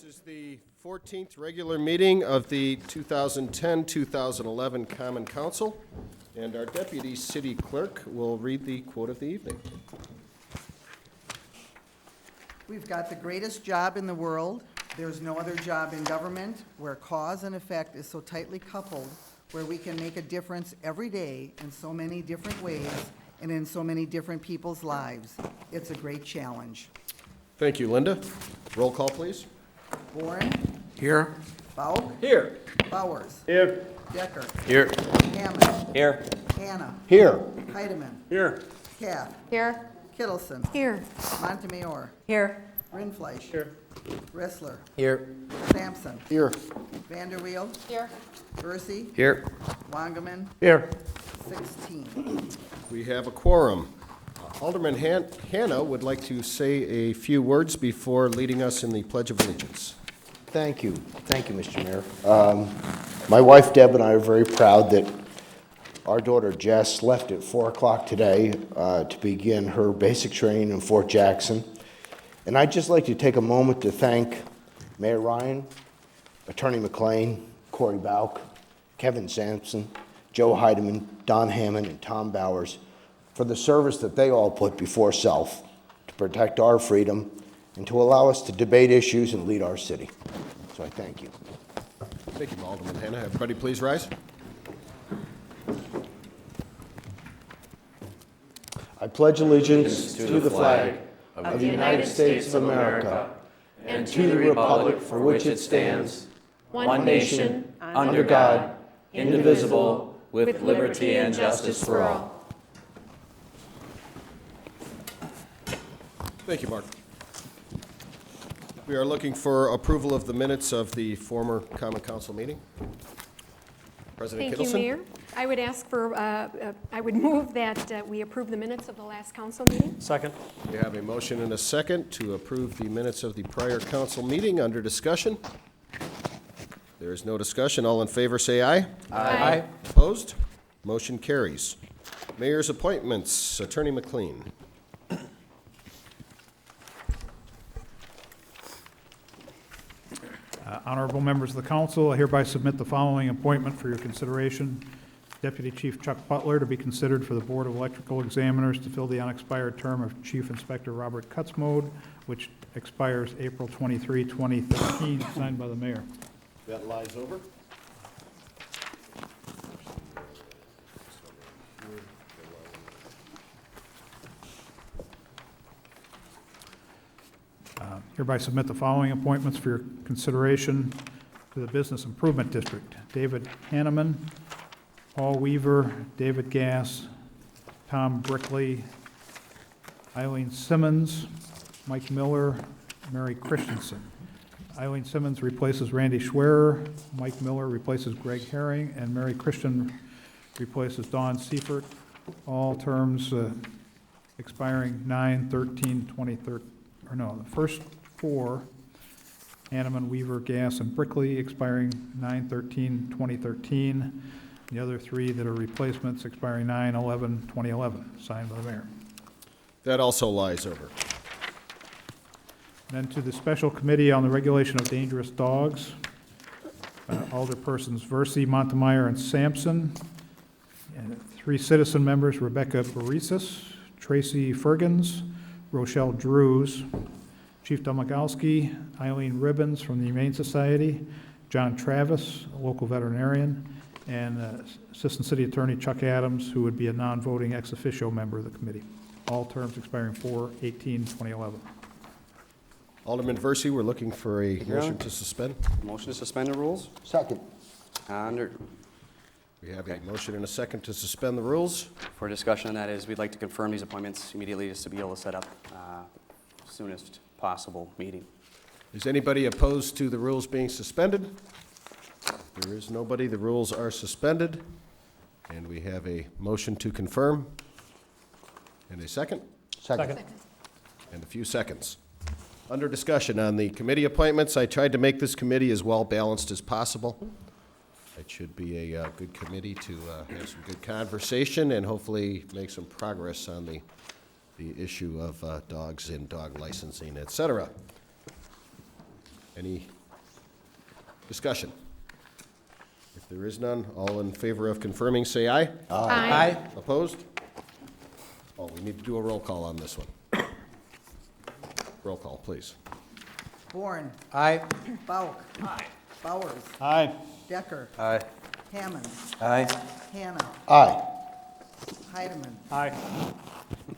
is the 14th regular meeting of the 2010-2011 Common Council, and our Deputy City Clerk will read the quote of the evening. We've got the greatest job in the world. There's no other job in government where cause and effect is so tightly coupled, where we can make a difference every day in so many different ways and in so many different people's lives. It's a great challenge. Thank you, Linda. Roll call, please. Warren, Here. Bauk, Here. Bowers, Here. Decker, Here. Hammond, Here. Hannah, Here. Heidemann, Here. Kath, Here. Kittleson, Here. Montemayor, Here. Rindfleisch, Here. Ressler, Here. Sampson, Here. Vanderweel, Here. Bursey, Here. Wangerman, Here. 16. We have a quorum. Alderman Hannah would like to say a few words before leading us in the Pledge of Allegiance. Thank you. Thank you, Mr. Mayor. My wife Deb and I are very proud that our daughter Jess left at 4 o'clock today to begin her basic training in Fort Jackson. And I'd just like to take a moment to thank Mayor Ryan, Attorney McLean, Corey Bauk, Kevin Sampson, Joe Heidemann, Don Hammond, and Tom Bowers for the service that they all put before self to protect our freedom and to allow us to debate issues and lead our city. So I thank you. Thank you, Alderman Hannah. Everybody please rise. I pledge allegiance to the flag of the United States of America and to the republic for which it stands, one nation, under God, indivisible, with liberty and justice for all. Thank you, Mark. We are looking for approval of the minutes of the former Common Council meeting. President Thank you, Kittleson? Mayor. I would ask for, I would move that we approve the minutes of the last council meeting. Second. We have a motion and a second to approve the minutes of the prior council meeting. Under discussion? There is no discussion. All in favor say aye. Aye. Opposed? Motion carries. Mayor's appointments. Attorney McLean. Honorable members of the council, I hereby submit the following appointment for your consideration. Deputy Chief Chuck Butler to be considered for the Board of Electrical Examiners to fill the unexpired term of Chief Inspector Robert Cutsmode, which expires April 23, 2013, signed by the mayor. That lies over. Hereby submit the following appointments for your consideration to the Business Improvement District. David Hanneman, Paul Weaver, David Gass, Tom Brickley, Eileen Simmons, Mike Miller, Mary Christensen. Eileen Simmons replaces Randy Schwerer, Mike Miller replaces Greg Herring, and Mary Christian replaces Dawn Seifert. All terms expiring 9/13/2013. Or no, the first four, Hanneman, Weaver, Gass, and Brickley, expiring 9/13/2013. The other three that are replacements expiring 9/11/2011, signed by the mayor. That also lies over. Then to the Special Committee on the Regulation of Dangerous Dogs, Alderpersons Versey, Montemayor, and Sampson. And three citizen members, Rebecca Barisis, Tracy Fergans, Rochelle Drews, Chief Domagowski, Eileen Ribbons from the Humane Society, John Travis, a local veterinarian, and Assistant City Attorney Chuck Adams, who would be a non-voting ex officio member of the committee. All terms expiring 4/18/2011. Alderman Versey, we're looking for a motion to suspend. Motion to suspend the rules? Second. We have a motion and a second to suspend the rules. For discussion on that is we'd like to confirm these appointments immediately just to be able to set up soonest possible meeting. Is anybody opposed to the rules being suspended? There is nobody. The rules are suspended. And we have a motion to confirm. And a second? Second. And a few seconds. Under discussion on the committee appointments, I tried to make this committee as well-balanced as possible. It should be a good committee to have some good conversation and hopefully make some progress on the issue of dogs and dog licensing, et cetera. Any Discussion. If there is none, all in favor of confirming, say aye. Aye. Opposed? Oh, we need to do a roll call on this one. Roll call, please. Bourne. Aye. Bauk. Aye. Bowers. Aye. Decker. Aye. Hammond. Aye. Hannah. Aye. Heidemann. Aye.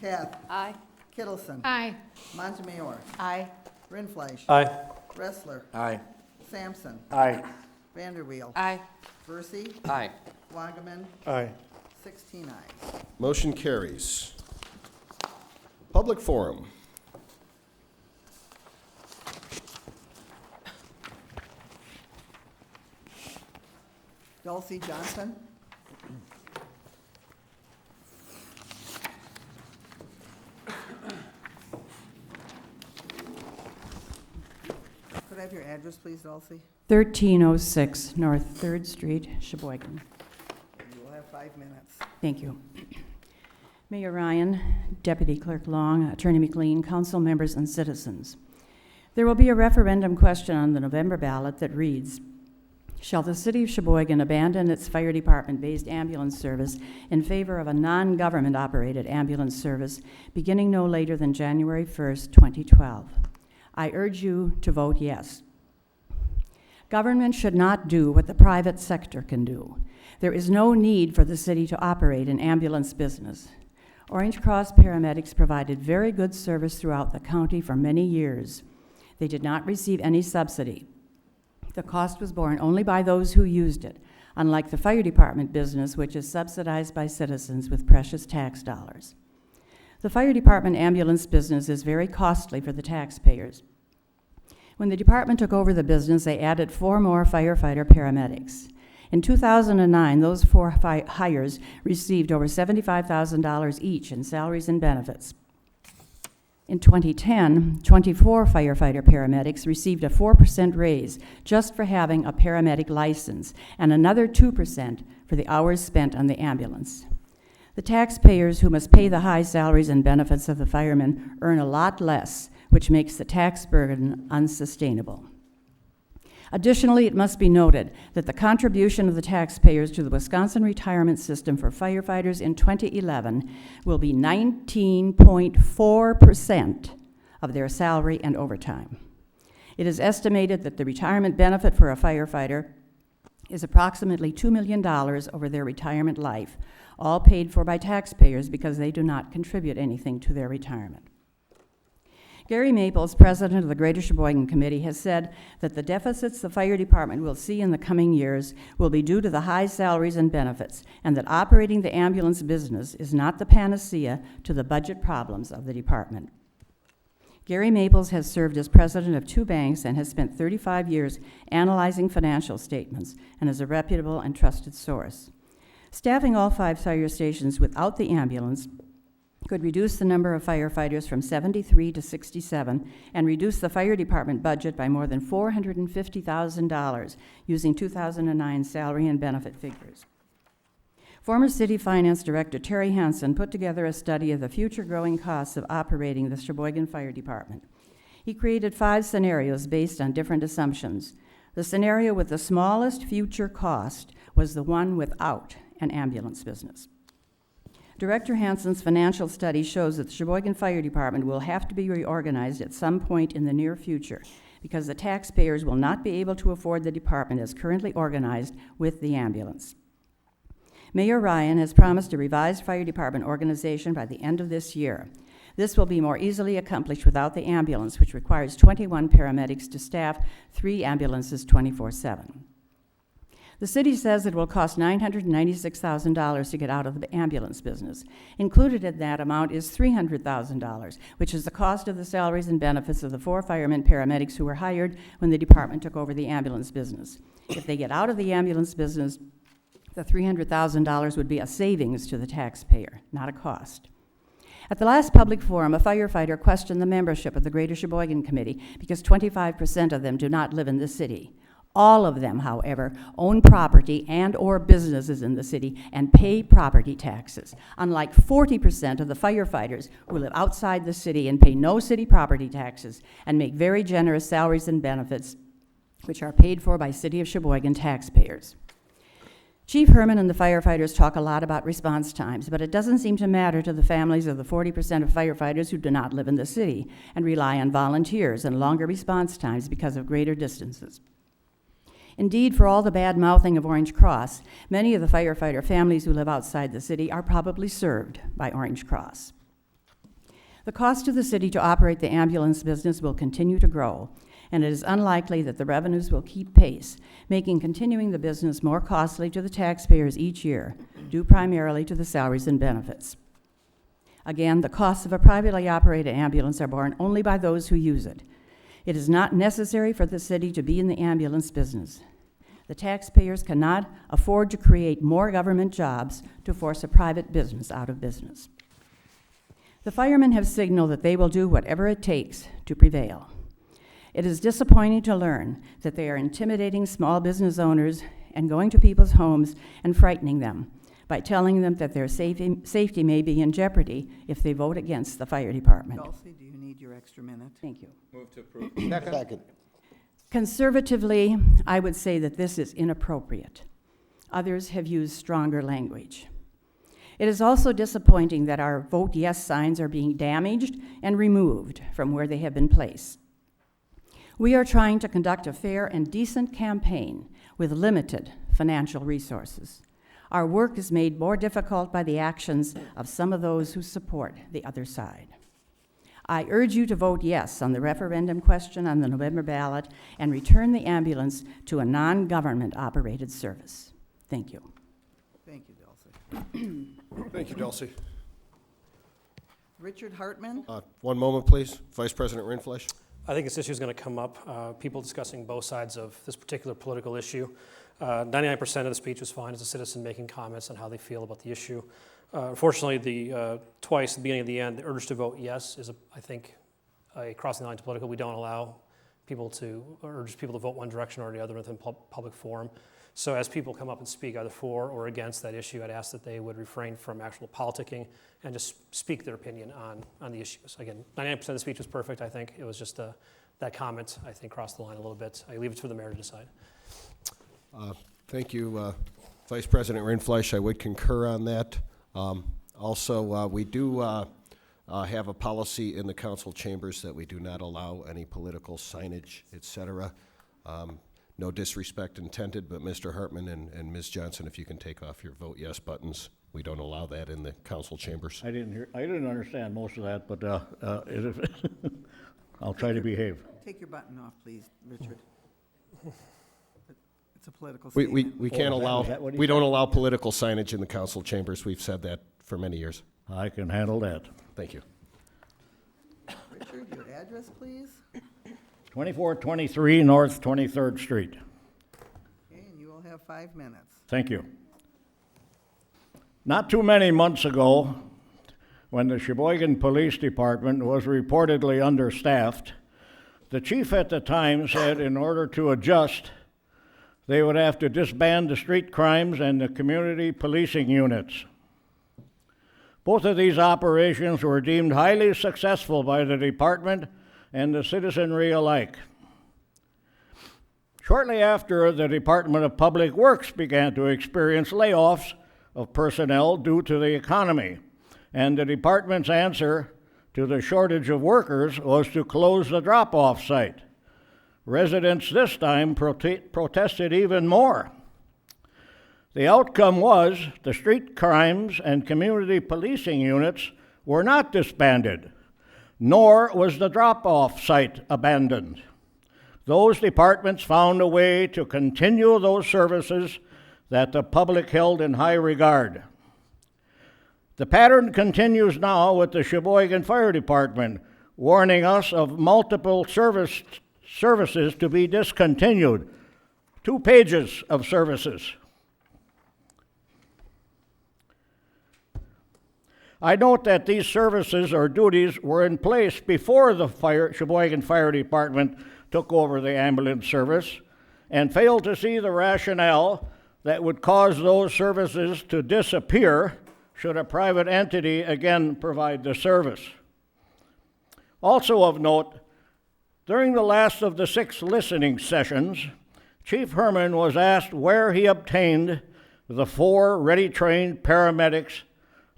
Kath. Aye. Kittleson. Aye. Montemayor. Aye. Rindfleisch. Aye. Wrestler. Aye. Sampson. Aye. Vanderweel. Aye. Versi. Aye. Wagaman. Aye. 16 ayes. Motion carries. Public forum. Dulcie Johnson. Could I have your address, please, Dulcie? 1306 North 3rd Street, Sheboygan. You will have 5 minutes. Thank you. Mayor Ryan, Deputy Clerk Long, Attorney McLean, council members, and citizens. There will be a referendum question on the November ballot that reads, shall the city of Sheboygan abandon its fire department-based ambulance service in favor of a non-government operated ambulance service beginning no later than January 1st, 2012? I urge you to vote yes. Government should not do what the private sector can do. There is no need for the city to operate an ambulance business. Orange Cross paramedics provided very good service throughout the county for many years. They did not receive any subsidy. The cost was borne only by those who used it, unlike the fire department business, which is subsidized by citizens with precious tax dollars. The fire department ambulance business is very costly for the taxpayers. When the department took over the business, they added 4 more firefighter paramedics. In 2009, those 4 hires received over $75,000 each in salaries and benefits. In 2010, 24 firefighter paramedics received a 4% raise just for having a paramedic license, and another 2% for the hours spent on the ambulance. The taxpayers who must pay the high salaries and benefits of the firemen earn a lot less, which makes the tax burden unsustainable. Additionally, it must be noted that the contribution of the taxpayers to the Wisconsin retirement system for firefighters in 2011 will be 19.4% of their salary and overtime. It is estimated that the retirement benefit for a firefighter is approximately $2 million over their retirement life, all paid for by taxpayers because they do not contribute anything to their retirement. Gary Maples, president of the Greater Sheboygan Committee, has said that the deficits the fire department will see in the coming years will be due to the high salaries and benefits, and that operating the ambulance business is not the panacea to the budget problems of the department. Gary Maples has served as president of 2 banks and has spent 35 years analyzing financial statements and is a reputable and trusted source. Staffing all 5 fire stations without the ambulance could reduce the number of firefighters from 73 to 67 and reduce the fire department budget by more than $450,000 using 2009 salary and benefit figures. Former City Finance Director Terry Hansen put together a study of the future growing costs of operating the Sheboygan Fire Department. He created 5 scenarios based on different assumptions. The scenario with the smallest future cost was the one without an ambulance business. Director Hansen's financial study shows that the Sheboygan Fire Department will have to be reorganized at some point in the near future because the taxpayers will not be able to afford the department as currently organized with the ambulance. Mayor Ryan has promised a revised fire department organization by the end of this year. This will be more easily accomplished without the ambulance, which requires 21 paramedics to staff 3 ambulances 24/7. The city says it will cost $996,000 to get out of the ambulance business. Included in that amount is $300,000, which is the cost of the salaries and benefits of the 4 firemen paramedics who were hired when the department took over the ambulance business. If they get out of the ambulance business, the $300,000 would be a savings to the taxpayer, not a cost. At the last public forum, a firefighter questioned the membership of the Greater Sheboygan Committee because 25% of them do not live in the city. All of them, however, own property and or businesses in the city and pay property taxes, unlike 40% of the firefighters who live outside the city and pay no city property taxes and make very generous salaries and benefits which are paid for by City of Sheboygan taxpayers. Chief Herman and the firefighters talk a lot about response times, but it doesn't seem to matter to the families of the 40% of firefighters who do not live in the city and rely on volunteers and longer response times because of greater distances. Indeed, for all the bad-mouthing of Orange Cross, many of the firefighter families who live outside the city are probably served by Orange Cross. The cost to the city to operate the ambulance business will continue to grow, and it is unlikely that the revenues will keep pace, making continuing the business more costly to the taxpayers each year, due primarily to the salaries and benefits. Again, the costs of a privately operated ambulance are borne only by those who use it. It is not necessary for the city to be in the ambulance business. The taxpayers cannot afford to create more government jobs to force a private business out of business. The firemen have signaled that they will do whatever it takes to prevail. It is disappointing to learn that they are intimidating small business owners and going to people's homes and frightening them by telling them that their safety may be in jeopardy if they vote against the fire department. Dulcie, do you need your extra minute? Thank you. Move to approve. Second. Conservatively, I would say that this is inappropriate. Others have used stronger language. It is also disappointing that our vote yes signs are being damaged and removed from where they have been placed. We are trying to conduct a fair and decent campaign with limited financial resources. Our work is made more difficult by the actions of some of those who support the other side. I urge you to vote yes on the referendum question on the November ballot and return the ambulance to a non-government operated service. Thank you. Thank you, Dulcie. Thank you, Dulcie. Richard Hartman? One moment, please. Vice President Rindfleisch. I think this issue is going to come up, people discussing both sides of this particular political issue. 99% of the speech was fine as a citizen making comments on how they feel about the issue. Unfortunately, twice, the beginning and the end, the urge to vote yes is, I think, a crossing the line to political. We don't allow people to urge people to vote one direction or the other within public forum. So as people come up and speak either for or against that issue, I'd ask that they would refrain from actual politicking and just speak their opinion on the issues. Again, 99% of the speech was perfect, I think. It was just that comment, I think, crossed the line a little bit. I leave it for the mayor to decide. Thank you, Vice President Rindfleisch. I would concur on that. Also, we do have a policy in the council chambers that we do not allow any political signage, et cetera. No disrespect intended, but Mr. Hartman and Ms. Johnson, if you can take off your vote yes buttons. We don't allow that in the council chambers. I didn't understand most of that, but I'll try to behave. Take your button off, please, Richard. It's a political statement. We can't allow, we don't allow political signage in the council chambers. We've said that for many years. I can handle that. Thank you. Richard, your address, please? 2423 North 23rd Street. Okay, and you will have 5 minutes. Thank you. Not too many months ago, when the Sheboygan Police Department was reportedly understaffed, the chief at the time said in order to adjust, they would have to disband the street crimes and the community policing units. Both of these operations were deemed highly successful by the department and the citizenry alike. Shortly after, the Department of Public Works began to experience layoffs of personnel due to the economy, and the department's answer to the shortage of workers was to close the drop-off site. Residents this time protested even more. The outcome was the street crimes and community policing units were not disbanded, nor was the drop-off site abandoned. Those departments found a way to continue those services that the public held in high regard. The pattern continues now with the Sheboygan Fire Department, warning us of multiple services to be discontinued. 2 pages of services. I note that these services or duties were in place before the Sheboygan Fire Department took over the ambulance service and failed to see the rationale that would cause those services to disappear should a private entity again provide the service. Also of note, During the last of the 6 listening sessions, Chief Herman was asked where he obtained the 4 ready-trained paramedics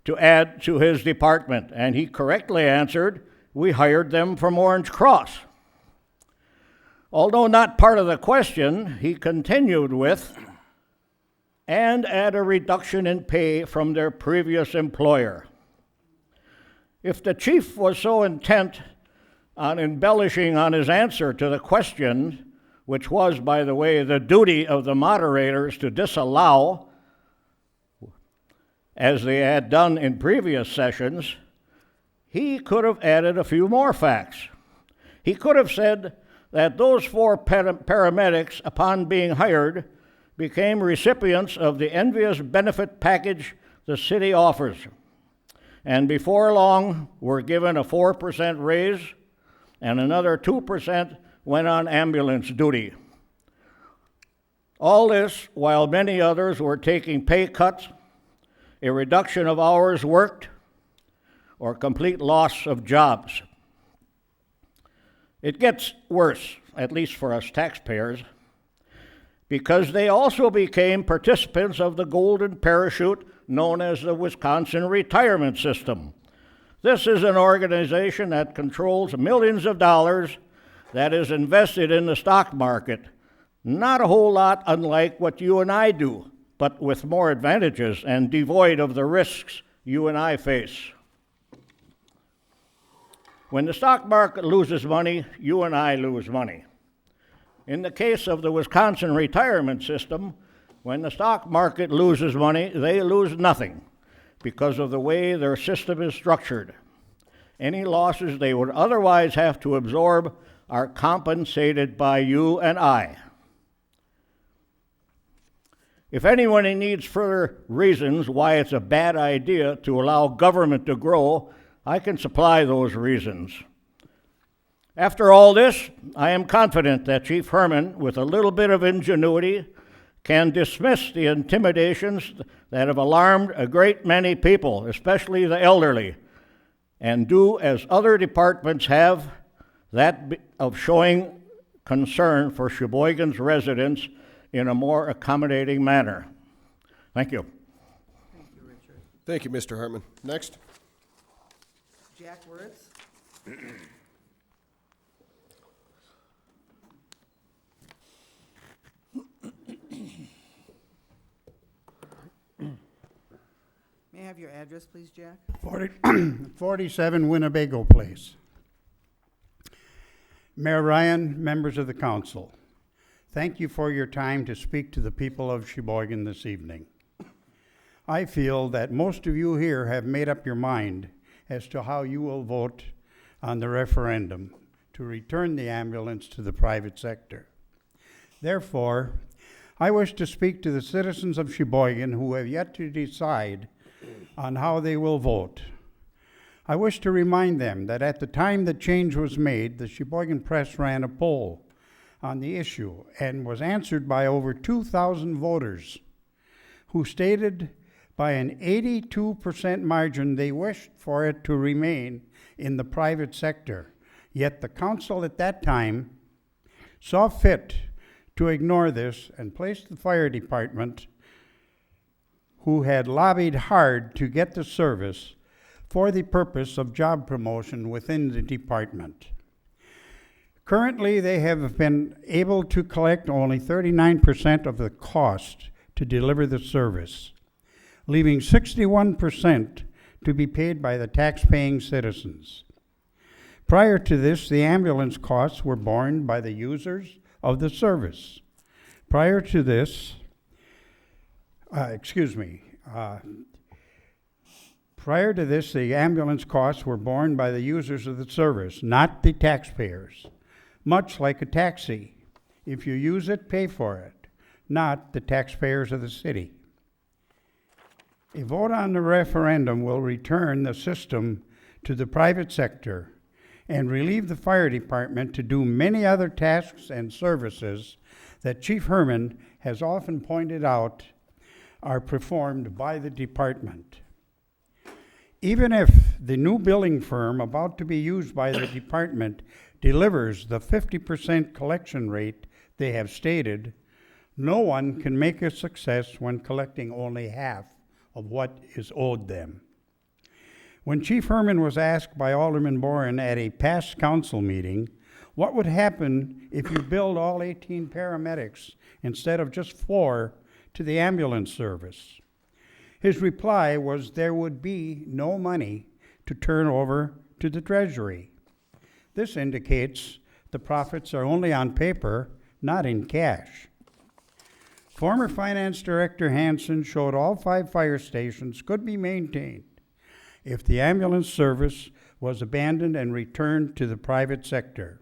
to add to his department, and he correctly answered, "We hired them from Orange Cross." Although not part of the question, he continued with, "and at a reduction in pay from their previous employer." If the chief was so intent on embellishing on his answer to the question, which was, by the way, the duty of the moderators to disallow, as they had done in previous sessions, he could have added a few more facts. He could have said that those 4 paramedics, upon being hired, became recipients of the envious benefit package the city offers, and before long were given a 4% raise, and another 2% went on ambulance duty. All this while many others were taking pay cuts, a reduction of hours worked, or complete loss of jobs. It gets worse, at least for us taxpayers, because they also became participants of the golden parachute known as the Wisconsin Retirement System. This is an organization that controls millions of dollars that is invested in the stock market. Not a whole lot unlike what you and I do, but with more advantages and devoid of the risks you and I face. When the stock market loses money, you and I lose money. In the case of the Wisconsin Retirement System, when the stock market loses money, they lose nothing because of the way their system is structured. Any losses they would otherwise have to absorb are compensated by you and I. If anyone needs further reasons why it's a bad idea to allow government to grow, I can supply those reasons. After all this, I am confident that Chief Herman, with a little bit of ingenuity, can dismiss the intimidations that have alarmed a great many people, especially the elderly, and do as other departments have, that of showing concern for Sheboygan's residents in a more accommodating manner. Thank you. Thank you, Richard. Thank you, Mr. Hartman. Next. Jack Wertz? May I have your address, please, Jack? 47 Winnebago Place. Mayor Ryan, members of the council, thank you for your time to speak to the people of Sheboygan this evening. I feel that most of you here have made up your mind as to how you will vote on the referendum to return the ambulance to the private sector. Therefore, I wish to speak to the citizens of Sheboygan who have yet to decide on how they will vote. I wish to remind them that at the time the change was made, the Sheboygan Press ran a poll on the issue and was answered by over 2,000 voters who stated by an 82% margin they wished for it to remain in the private sector. Yet the council at that time saw fit to ignore this and placed the fire department, who had lobbied hard to get the service, for the purpose of job promotion within the department. Currently, they have been able to collect only 39% of the cost to deliver the service, leaving 61% to be paid by the tax-paying citizens. Prior to this, the ambulance costs were borne by the users of the service. Prior to this, the ambulance costs were borne by the users of the service, not the taxpayers. Much like a taxi. If you use it, pay for it, not the taxpayers of the city. A vote on the referendum will return the system to the private sector and relieve the fire department to do many other tasks and services that Chief Herman has often pointed out are performed by the department. Even if the new billing firm about to be used by the department delivers the 50% collection rate they have stated, no one can make a success when collecting only half of what is owed them. When Chief Herman was asked by Alderman Boren at a past council meeting, what would happen if you billed all 18 paramedics instead of just 4 to the ambulance service? His reply was there would be no money to turn over to the Treasury. This indicates the profits are only on paper, not in cash. Former Finance Director Hansen showed all 5 fire stations could be maintained if the ambulance service was abandoned and returned to the private sector.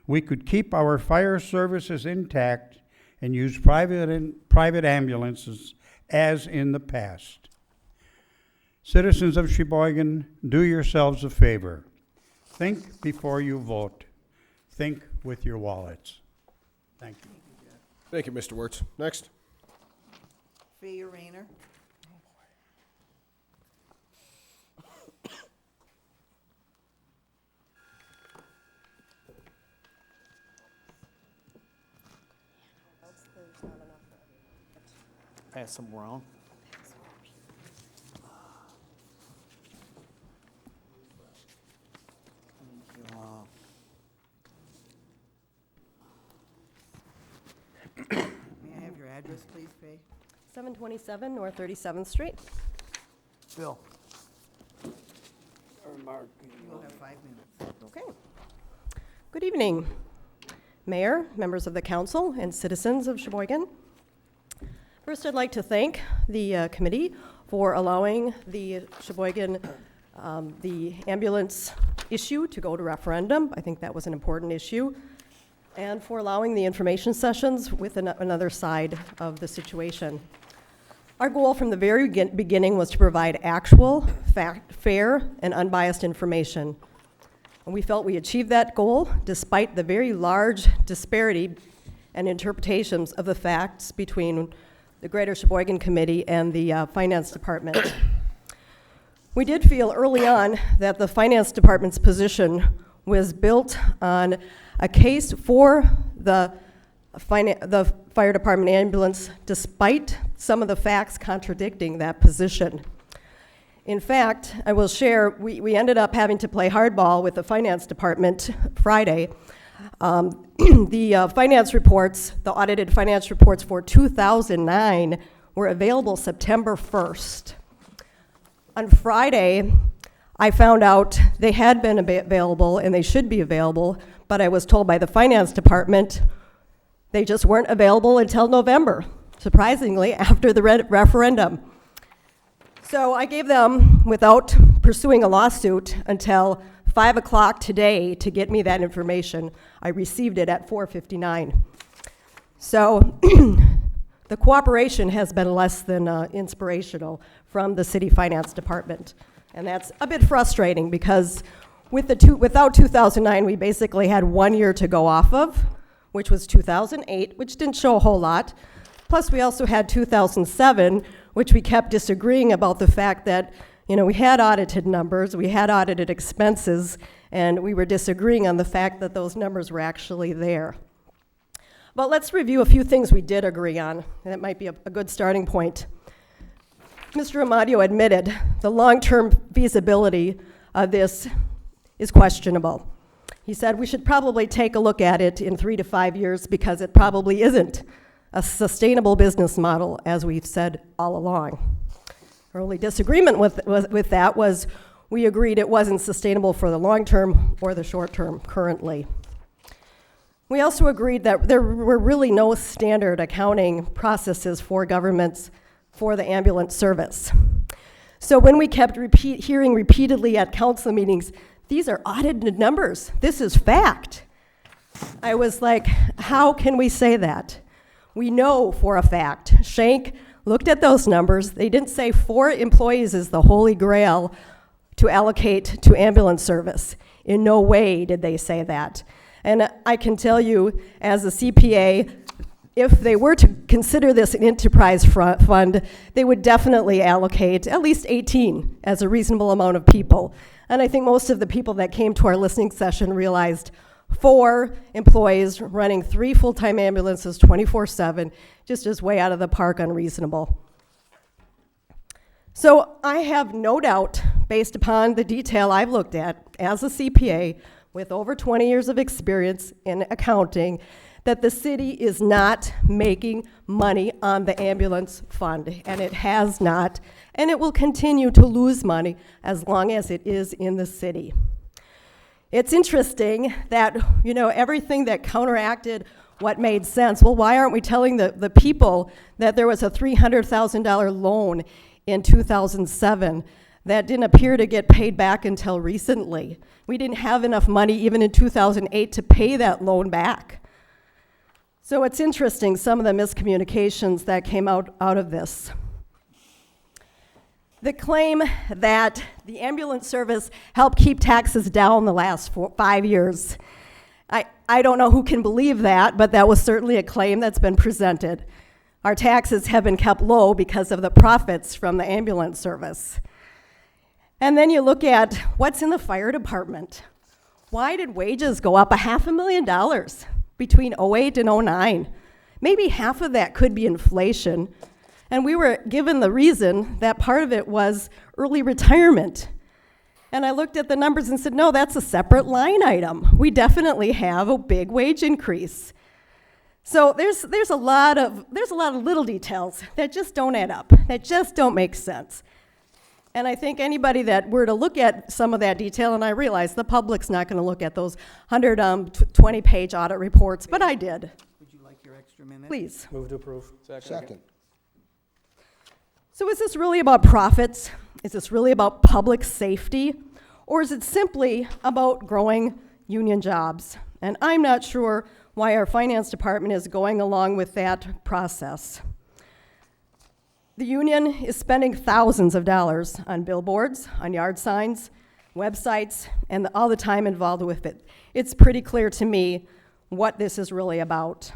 We could keep our fire services intact and use private ambulances as in the past. Citizens of Sheboygan, do yourselves a favor. Think before you vote. Think with your wallets. Thank you. Thank you, Mr. Wertz. Next. Fay Rayner. Pass them around. May I have your address, please, Fay? 727 North 37th Street. Bill. Or Mark. You'll have 5 minutes. Okay. Good evening, Mayor, members of the council, and citizens of Sheboygan. First, I'd like to thank the committee for allowing the Sheboygan, the ambulance issue to go to referendum. I think that was an important issue. And for allowing the information sessions with another side of the situation. Our goal from the very beginning was to provide actual, fair, and unbiased information. And we felt we achieved that goal despite the very large disparity and interpretations of the facts between the Greater Sheboygan Committee and the Finance Department. We did feel early on that the Finance Department's position was built on a case for the fire department ambulance, despite some of the facts contradicting that position. In fact, I will share, we ended up having to play hardball with the Finance Department Friday. The finance reports, the audited finance reports for 2009 were available September 1st. On Friday, I found out they had been available and they should be available, but I was told by the Finance Department they just weren't available until November, surprisingly, after the referendum. So I gave them, without pursuing a lawsuit, until 5 o'clock today to get me that information. I received it at 4:59. So the cooperation has been less than inspirational from the City Finance Department. And that's a bit frustrating because without 2009, we basically had 1 year to go off of, which was 2008, which didn't show a whole lot. Plus, we also had 2007, which we kept disagreeing about the fact that, you know, we had audited numbers, we had audited expenses, and we were disagreeing on the fact that those numbers were actually there. But let's review a few things we did agree on, and that might be a good starting point. Mr. Amadio admitted the long-term feasibility of this is questionable. He said we should probably take a look at it in 3 to 5 years because it probably isn't a sustainable business model, as we've said all along. Our only disagreement with that was we agreed it wasn't sustainable for the long term or the short term currently. We also agreed that there were really no standard accounting processes for governments for the ambulance service. So when we kept hearing repeatedly at council meetings, these are audited numbers, this is fact. I was like, how can we say that? We know for a fact, Schenck looked at those numbers, they didn't say 4 employees is the holy grail to allocate to ambulance service. In no way did they say that. And I can tell you, as a CPA, if they were to consider this an enterprise fund, they would definitely allocate at least 18 as a reasonable amount of people. And I think most of the people that came to our listening session realized 4 employees running 3 full-time ambulances 24/7 just is way out of the park unreasonable. So I have no doubt, based upon the detail I've looked at as a CPA with over 20 years of experience in accounting, that the city is not making money on the ambulance fund, and it has not, and it will continue to lose money as long as it is in the city. It's interesting that, everything that counteracted what made sense, well, why aren't we telling the people that there was a $300,000 loan in 2007 that didn't appear to get paid back until recently? We didn't have enough money even in 2008 to pay that loan back. So it's interesting, some of the miscommunications that came out of this. The claim that the ambulance service helped keep taxes down the last 5 years. I don't know who can believe that, but that was certainly a claim that's been presented. Our taxes have been kept low because of the profits from the ambulance service. And then you look at what's in the fire department. Why did wages go up $500,000 between 08 and 09? Maybe half of that could be inflation. And we were given the reason that part of it was early retirement. And I looked at the numbers and said, no, that's a separate line item. We definitely have a big wage increase. So there's a lot of little details that just don't add up, that just don't make sense. And I think anybody that were to look at some of that detail, and I realize the public's not going to look at those 120-page audit reports, but I did. Would you like your extra minute? Please. Move to approve. Second. So is this really about profits? Is this really about public safety? Or is it simply about growing union jobs? And I'm not sure why our finance department is going along with that process. The union is spending thousands of dollars on billboards, on yard signs, websites, and all the time involved with it. It's pretty clear to me what this is really about.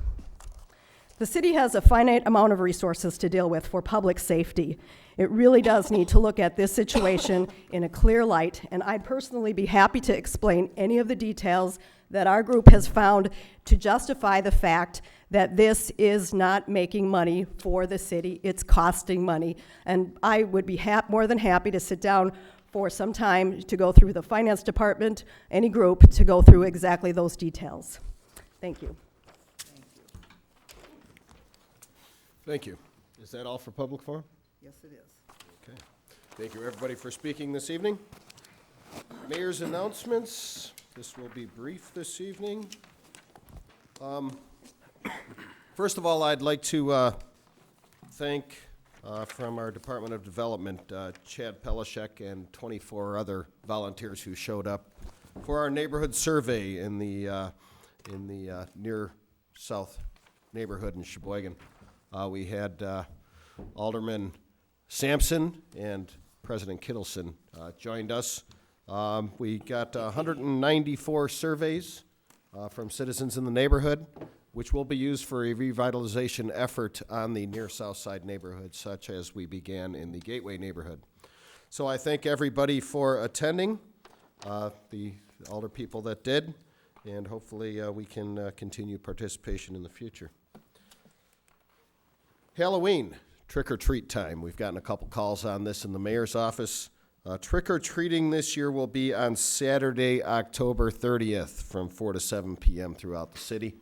The city has a finite amount of resources to deal with for public safety. It really does need to look at this situation in a clear light, and I'd personally be happy to explain any of the details that our group has found to justify the fact that this is not making money for the city. It's costing money. And I would be more than happy to sit down for some time to go through the finance department, any group, to go through exactly those details. Thank you. Thank you. Is that all for public forum? Yes, it is. Okay. Thank you, everybody, for speaking this evening. Mayor's announcements. This will be brief this evening. First of all, I'd like to thank, from our Department of Development, Chad Pelishek and 24 other volunteers who showed up for our neighborhood survey in the near south neighborhood in Sheboygan. We had Alderman Sampson and President Kittleson joined us. We got 194 surveys from citizens in the neighborhood, which will be used for a revitalization effort on the near south side neighborhood, such as we began in the Gateway neighborhood. So I thank everybody for attending, the older people that did, and hopefully we can continue participation in the future. Halloween, trick-or-treat time. We've gotten a couple calls on this in the mayor's office. Trick-or-treating this year will be on Saturday, October 30th from 4 to 7 p.m. throughout the city.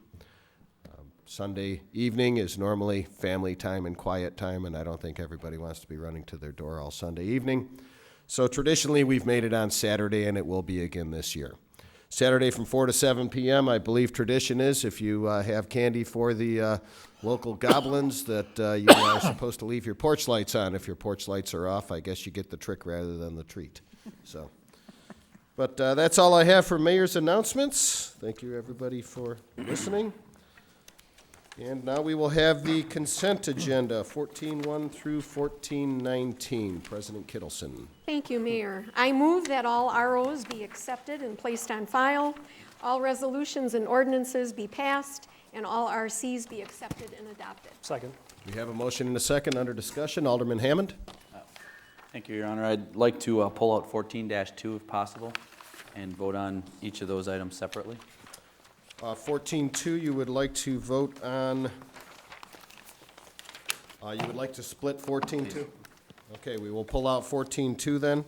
Sunday evening is normally family time and quiet time, and I don't think everybody wants to be running to their door all Sunday evening. So traditionally, we've made it on Saturday, and it will be again this year. Saturday from 4 to 7 p.m., I believe tradition is, if you have candy for the local goblins, that you are supposed to leave your porch lights on. If your porch lights are off, I guess you get the trick rather than the treat. So, but that's all I have for mayor's announcements. Thank you, everybody, for listening. And now we will have the consent agenda, 14.1 through 14.19. President Kittleson. Thank you, Mayor. I move that all ROs be accepted and placed on file, all resolutions and ordinances be passed, and all RCs be accepted and adopted. Second. We have a motion and a second under discussion. Alderman Hammond? Thank you, Your Honor. I'd like to pull out 14-2 if possible and vote on each of those items separately. 14.2, you would like to vote on, you would like to split 14.2? Okay, we will pull out 14.2 then.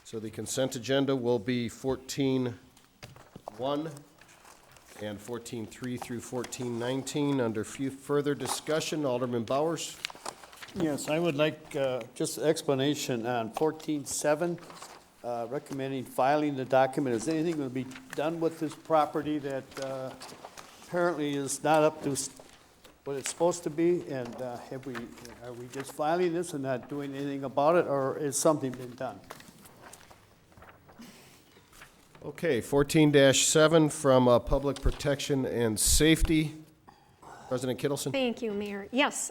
So the consent agenda will be 14.1 and 14.3 through 14.19. Under further discussion, Alderman Bowers. Yes, I would like just explanation on 14.7, recommending filing the document. Is anything going to be done with this property that apparently is not up to what it's supposed to be? And are we just filing this and not doing anything about it, or is something been done? Okay, 14-7 from Public Protection and Safety. President Kittleson? Thank you, Mayor. Yes,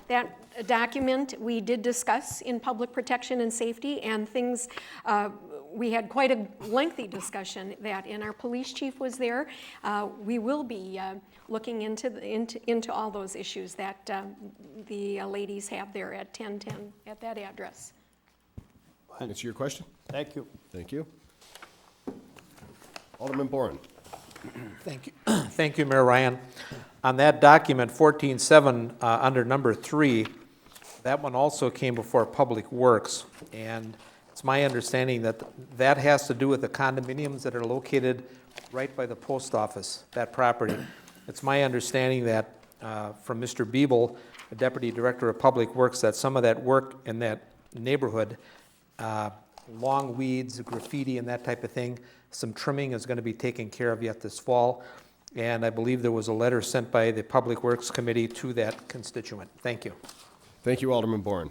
that document we did discuss in Public Protection and Safety, and things, we had quite a lengthy discussion that, and our police chief was there. We will be looking into all those issues that the ladies have there at 1010 at that address. Answer your question? Thank you. Thank you. Alderman Boren. Thank you. Thank you, Mayor Ryan. On that document, 14.7, under number 3, that one also came before Public Works, and it's my understanding that that has to do with the condominiums that are located right by the post office, that property. It's my understanding that from Mr. Biebel, the Deputy Director of Public Works, that some of that work in that neighborhood, long weeds, graffiti, and that type of thing, some trimming is going to be taken care of yet this fall. And I believe there was a letter sent by the Public Works Committee to that constituent. Thank you. Thank you, Alderman Boren.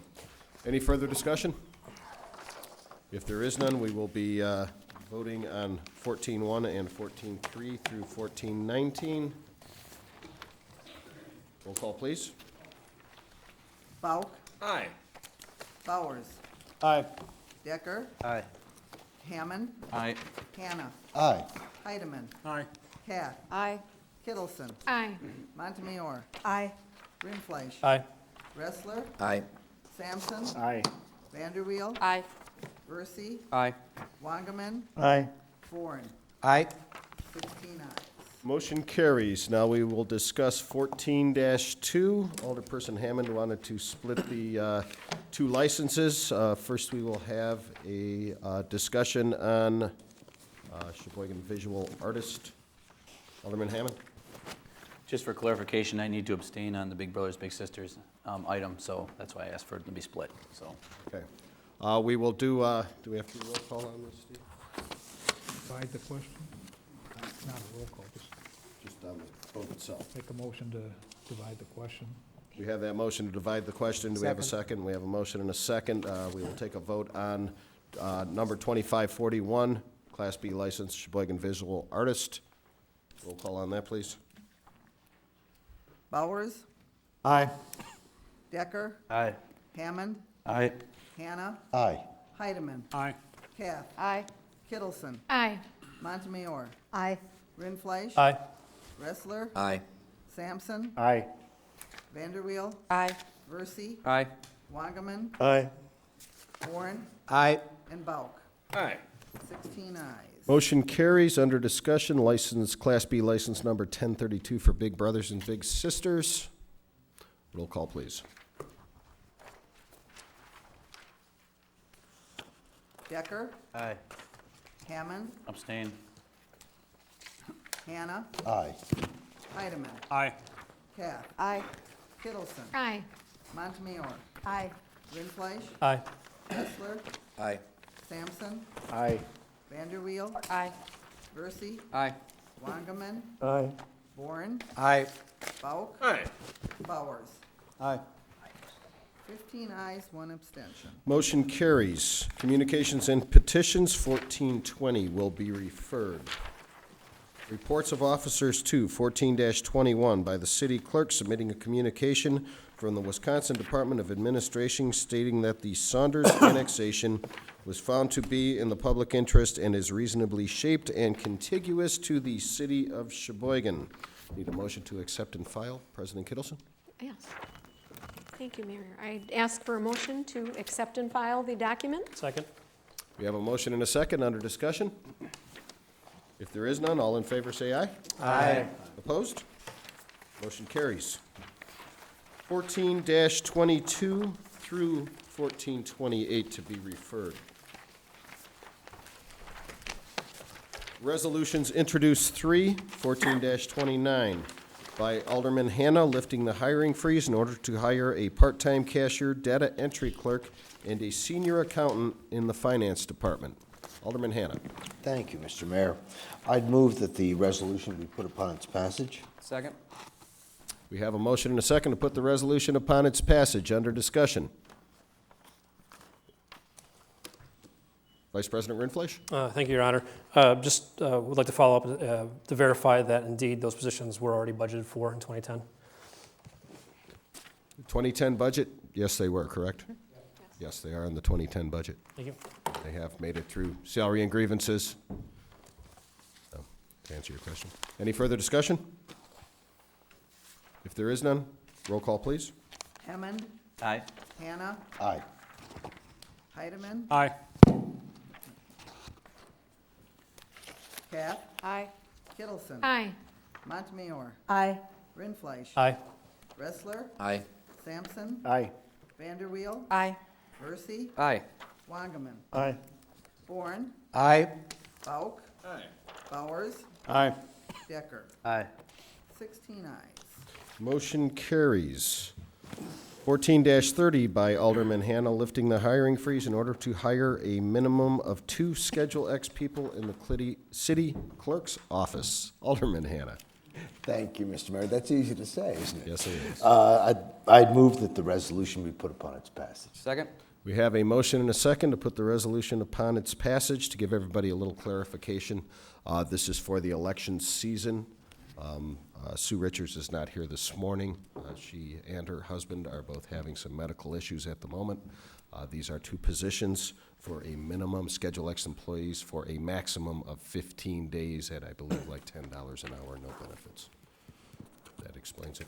Any further discussion? If there is none, we will be voting on 14.1 and 14.3 through 14.19. Roll call, please. Bauk? Aye. Bowers? Aye. Decker? Aye. Hammond? Aye. Hannah? Aye. Heidemann? Aye. Kath? Aye. Kittleson? Aye. Montemayor? Aye. Rindfleisch? Aye. Wrestler? Aye. Sampson? Aye. Vanderweel? Aye. Versi? Aye. Wangerman? Aye. Warren? Aye. 16 ayes. Motion carries. Now we will discuss 14-2. Alderperson Hammond wanted to split the two licenses. First, we will have a discussion on Sheboygan Visual Artist. Alderman Hammond? Just for clarification, I need to abstain on the Big Brothers Big Sisters item, so that's why I asked for it to be split. So. Okay. We will do we have to do a roll call on this, Steve? Divide the question? Not a roll call, Just on the vote itself. make a motion to divide the question. We have that motion to divide the question. Do we have a second? We have a motion and a second. We will take a vote on number 2541, Class B license, Sheboygan Visual Artist. Roll call on that, please. Bowers? Aye. Decker? Aye. Hammond? Aye. Hannah? Aye. Heidemann? Aye. Kath? Aye. Kittleson? Aye. Montemayor? Aye. Rindfleisch? Aye. Wrestler? Aye. Sampson? Aye. Vanderweel? Aye. Versi? Aye. Wangerman? Aye. Warren? Aye. And Bauk? Aye. 16 ayes. Motion carries. Under discussion, license, Class B license number 1032 for Big Brothers and Big Sisters. Roll call, please. Decker? Aye. Hammond? Abstain. Hannah? Aye. Heidemann? Aye. Kath? Aye. Kittleson? Aye. Montemayor? Aye. Rindfleisch? Aye. Wrestler? Aye. Sampson? Aye. Vanderweel? Aye. Versi? Aye. Wangerman? Aye. Warren? Aye. Bauk? Aye. Bowers? Aye. 15 ayes, 1 abstention. Motion carries. Communications and petitions, 1420 will be referred. Reports of officers 2, 14-21, by the city clerk submitting a communication from the Wisconsin Department of Administration stating that the Saunders annexation was found to be in the public interest and is reasonably shaped and contiguous to the city of Sheboygan. Need a motion to accept and file. President Kittleson? Yes. Thank you, Mayor. I ask for a motion to accept and file the document. Second. We have a motion and a second under discussion. If there is none, all in favor say aye. Aye. Opposed? Motion carries. 14-22 through 1428 to be referred. Resolutions introduced 3, 14-29 by Alderman Hanna, lifting the hiring freeze in order to hire a part-time cashier, data entry clerk, and a senior accountant in the finance department. Alderman Hanna. Thank you, Mr. Mayor. I'd move that the resolution be put upon its passage. Second? We have a motion and a second to put the resolution upon its passage under discussion. Vice President Rindfleisch? Thank you, Your Honor. Just would like to follow up to verify that indeed those positions were already budgeted for in 2010. 2010 budget? Yes, they were, correct? Yes, they are in the 2010 budget. Thank you. They have made it through salary and grievances. So, to answer your question. Any further discussion? If there is none, roll call, please. Hammond, Aye. Hannah, Aye. Heidemann, Aye. Kath, Aye. Kittleson. Aye. Montemayor, Aye. Rindfleisch. Aye. Wrestler, Aye. Sampson, Aye. Vanderweel, Aye. Versie, Aye. Wangerman, Aye. Bourne, Aye. Bauk, Bowers, Aye. Decker. Aye. 16 ayes. Motion carries. 14-30 by Alderman Hanna, lifting the hiring freeze in order to hire a minimum of 2 Schedule X people in the city clerk's office. Alderman Hanna. Thank you, Mr. Mayor. That's easy to say, isn't it? Yes, it is. I'd move that the resolution be put upon its passage. Second? We have a motion and a second to put the resolution upon its passage. To give everybody a little clarification, this is for the election season. Sue Richards is not here this morning. She and her husband are both having some medical issues at the moment. These are 2 positions for a minimum, Schedule X employees for a maximum of 15 days at, I believe, like $10 an hour, no benefits. That explains it.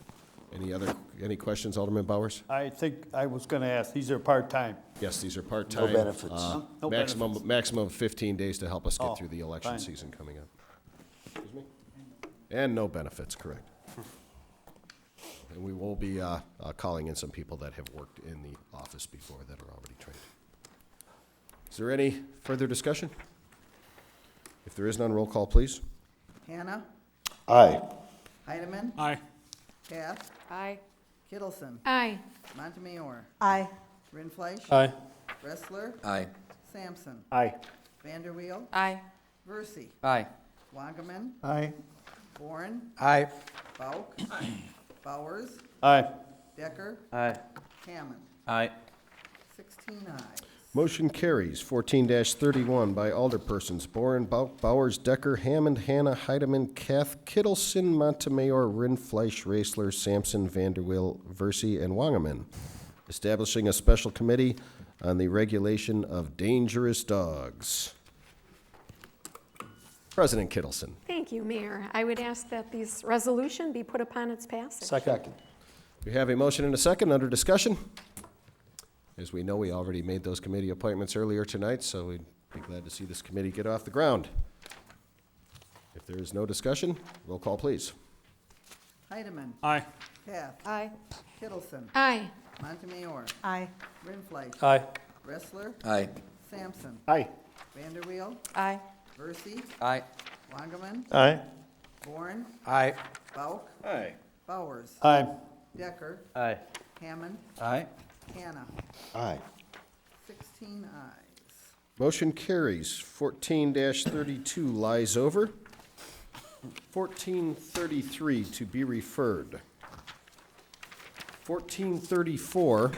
Any questions, Alderman Bowers? I think I was going to ask, these are part-time. Yes, these are part-time. No benefits. No benefits. Maximum of 15 days to help us Oh, get through the election fine. season coming up. Excuse me? And no benefits, correct. And we will be calling in some people that have worked in the office before that are already trained. Is there any further discussion? If there is none, roll call, please. Hannah, Aye. Heidemann, Aye. Kath, Aye. Kittleson, Aye. Montemayor, Aye. Rindfleisch, Aye. Wrestler, Aye. Sampson, Aye. Vanderweel, Aye. Versie, Aye. Wangerman, Aye. Bourne, Aye. Bauk, Bowers, Aye. Decker, Aye. Hammond. Aye. 16 ayes. Motion carries. 14-31 by alderpersons Boren, Bowers, Decker, Hammond, Hanna, Heidemann, Kath, Kittleson, Montemayor, Rindfleisch, Raisler, Sampson, Vanderweel, Versie, and Wangerman, establishing a special committee on the regulation of dangerous dogs. President Kittleson. Thank you, Mayor. I would ask that this resolution be put upon its passage. Second. We have a motion and a second under discussion. As we know, we already made those committee appointments earlier tonight, so we'd be glad to see this committee get off the ground. If there is no discussion, roll call, please. Heidemann, Aye. Kath, Aye. Kittleson, Aye. Montemayor, Aye. Rindfleisch, Aye. Wrestler, Aye. Sampson, Aye. Vanderweel, Aye. Versie, Aye. Wangerman, Aye. Bourne, Aye. Bauk, Aye. Bowers, Aye. Decker, Aye. Hammond, Aye. Hannah. Aye. 16 ayes. Motion carries. 14-32 lies over. 1433 to be referred. 1434,